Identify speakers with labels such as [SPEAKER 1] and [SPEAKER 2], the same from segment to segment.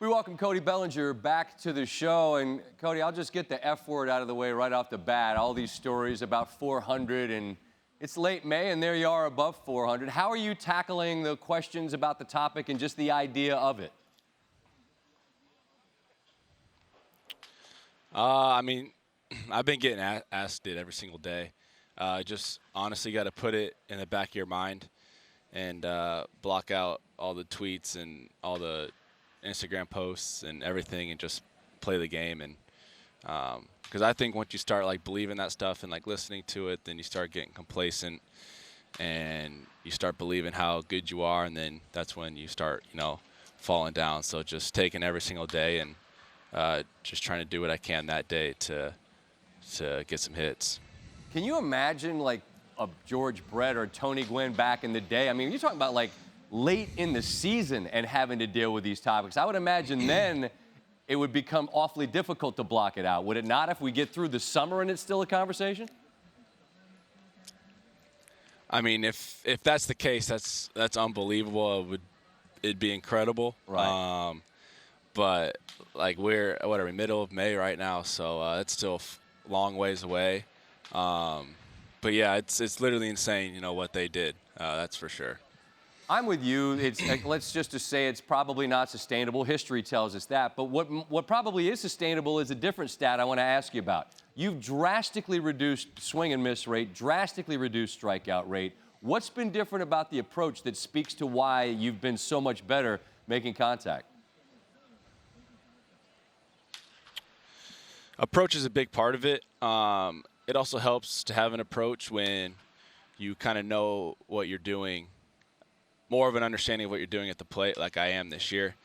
[SPEAKER 1] We welcome Cody Bellinger back to the show. And Cody, I'll just get the F word out of the way right off the bat. All these stories about 400, and it's late May, and there you are above 400. How are you tackling the questions about the topic and just the idea of it?
[SPEAKER 2] I mean, I've been getting asked it every single day. Just honestly got to put it in the back of your mind and block out all the tweets and all the Instagram posts and everything and just play the game. And because I think once you start like believing that stuff and like listening to it, then you start getting complacent and you start believing how good you are, and then that's when you start, falling down. So just taking every single day and just trying to do what I can that day to get some hits.
[SPEAKER 1] Can you imagine like a George Brett or Tony Gwynn back in the day? I mean, you're talking about like late in the season and having to deal with these topics. I would imagine then it would become awfully difficult to block it out. Would it not if we get through the summer and it's still a conversation?
[SPEAKER 2] I mean, if that's the case, that's unbelievable. It'd be incredible.
[SPEAKER 1] Right.
[SPEAKER 2] But like we're middle of May right now, so it's still a long ways away. But yeah, it's literally insane, what they did. That's for sure.
[SPEAKER 1] I'm with you. It's let's just say it's probably not sustainable. History tells us that. But what probably is sustainable is a different stat I want to ask you about. You've drastically reduced swing and miss rate, drastically reduced strikeout rate. What's been different about the approach that speaks to why you've been so much better making contact?
[SPEAKER 2] Approach is a big part of it. It also helps to have an approach when you kind of know what you're doing, more of an understanding of what you're doing at the plate like I am this year.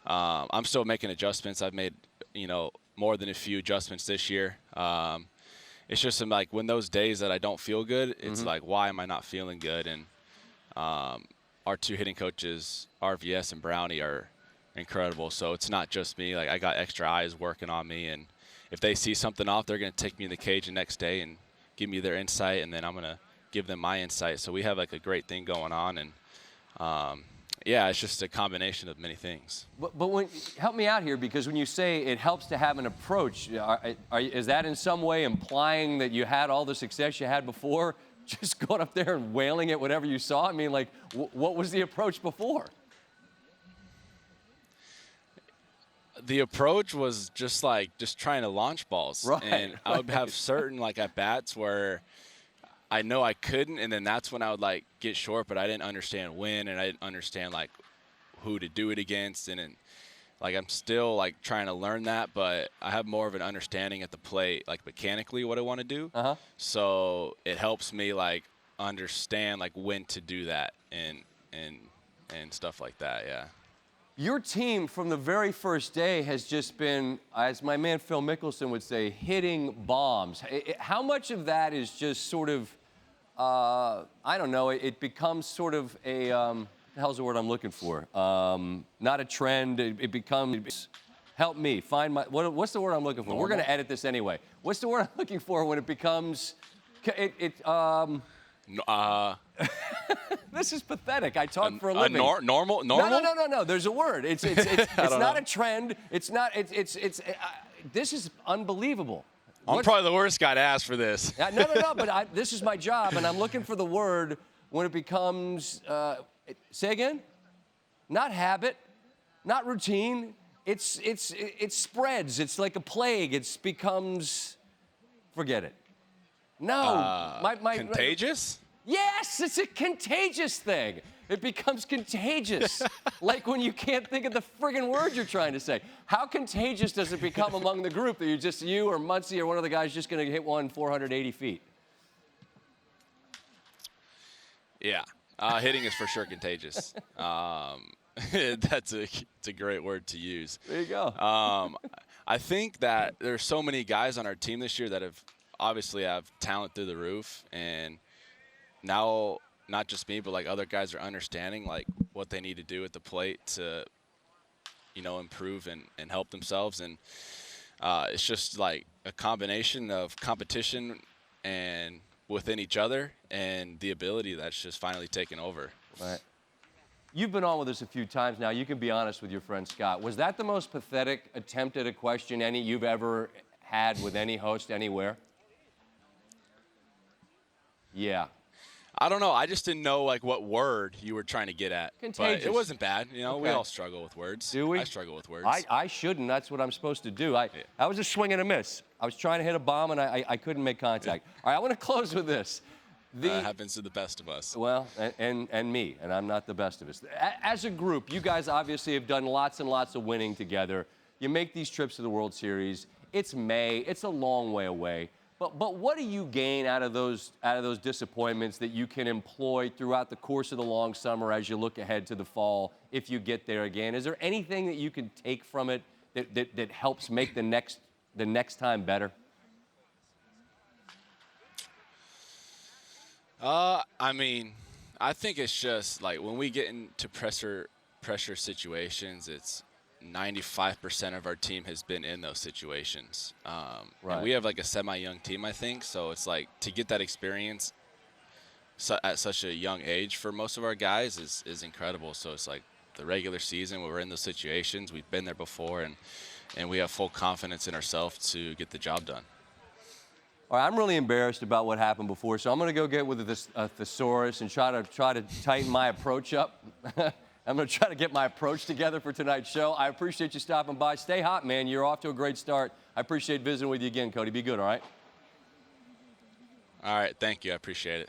[SPEAKER 2] I'm still making adjustments. I've made, more than a few adjustments this year. It's just like when those days that I don't feel good, it's like, why am I not feeling good? And our two hitting coaches, RVS and Brownie, are incredible. So it's not just me. Like I got extra eyes working on me, and if they see something off, they're going to take me in the cage the next day and give me their insight, and then I'm going to give them my insight. So we have like a great thing going on, and yeah, it's just a combination of many things.
[SPEAKER 1] But help me out here, because when you say it helps to have an approach, is that in some way implying that you had all the success you had before, just going up there and wailing at whatever you saw? I mean, like, what was the approach before?
[SPEAKER 2] The approach was just trying to launch balls.
[SPEAKER 1] Right,
[SPEAKER 2] and I would have certain like at bats where I know I couldn't, and then that's when I would like get short, but I didn't understand when, and I didn't understand like who to do it against, and like I'm still like trying to learn that, but I have more of an understanding at the plate, like mechanically what I want to do. So it helps me like understand like when to do that and stuff like that. Yeah.
[SPEAKER 1] Your team from the very first day has just been, as my man Phil Mickelson would say, hitting bombs. How much of that is just sort of, I don't know, it becomes sort of a, the hell's the word I'm looking for? Not a trend, it becomes, help me, find my, what's the word I'm looking for? We're going to edit this anyway. What's the word I'm looking for when it becomes, This is pathetic. I talk for a living.
[SPEAKER 2] Normal?
[SPEAKER 1] No. There's a word. It's not a trend. It's not. This is unbelievable.
[SPEAKER 2] I'm probably the worst guy to ask for this.
[SPEAKER 1] No. But this is my job, and I'm looking for the word when it becomes. Say again. Not habit, not routine. It spreads. It's like a plague. It becomes. Forget it. No.
[SPEAKER 2] Contagious?
[SPEAKER 1] Yes, it's a contagious thing. It becomes contagious. Like when you can't think of the friggin' word you're trying to say. How contagious does it become among the group that you or Muncie or one of the guys just going to hit one 480 feet?
[SPEAKER 2] Yeah. Hitting is for sure contagious. It's a great word to use.
[SPEAKER 1] There you go.
[SPEAKER 2] I think that there's so many guys on our team this year that obviously have talent through the roof, and now not just me, but like other guys are understanding like what they need to do at the plate to, improve and help themselves. And it's just like a combination of competition and within each other and the ability that's just finally taken over.
[SPEAKER 1] Right. You've been on with us a few times now. You can be honest with your friend Scott. Was that the most pathetic attempt at a question you've ever had with any host anywhere? Yeah.
[SPEAKER 2] I don't know. I just didn't know like what word you were trying to get at.
[SPEAKER 1] Contagious.
[SPEAKER 2] But it wasn't bad. You know, we
[SPEAKER 1] Okay.
[SPEAKER 2] all struggle with words.
[SPEAKER 1] Do we?
[SPEAKER 2] I struggle with words.
[SPEAKER 1] I shouldn't. That's what I'm supposed to do. I was a swing and a miss. I was trying to hit a bomb, and I couldn't make contact. All right, I want to close with this.
[SPEAKER 2] That happens to the best of us.
[SPEAKER 1] Well, and me, and I'm not the best of us. As a group, you guys obviously have done lots and lots of winning together. You make these trips to the World Series. It's May. It's a long way away. But what do you gain out of those disappointments that you can employ throughout the course of the long summer as you look ahead to the fall if you get there again? Is there anything that you can take from it that helps make the next time better?
[SPEAKER 2] I mean, I think it's just like when we get into pressure situations, it's 95% of our team has been in those situations.
[SPEAKER 1] Right.
[SPEAKER 2] And we have like a semi-young team, I think. So it's like to get that experience at such a young age for most of our guys is incredible. So it's like the regular season where we're in those situations, we've been there before, and we have full confidence in ourselves to get the job done.
[SPEAKER 1] All right, I'm really embarrassed about what happened before, so I'm going to go get with a thesaurus and try to tighten my approach up. I'm going to try to get my approach together for tonight's show. I appreciate you stopping by. Stay hot, man. You're off to a great start. I appreciate visiting with you again, Cody. Be good, all right?
[SPEAKER 2] All right, thank you. I appreciate it.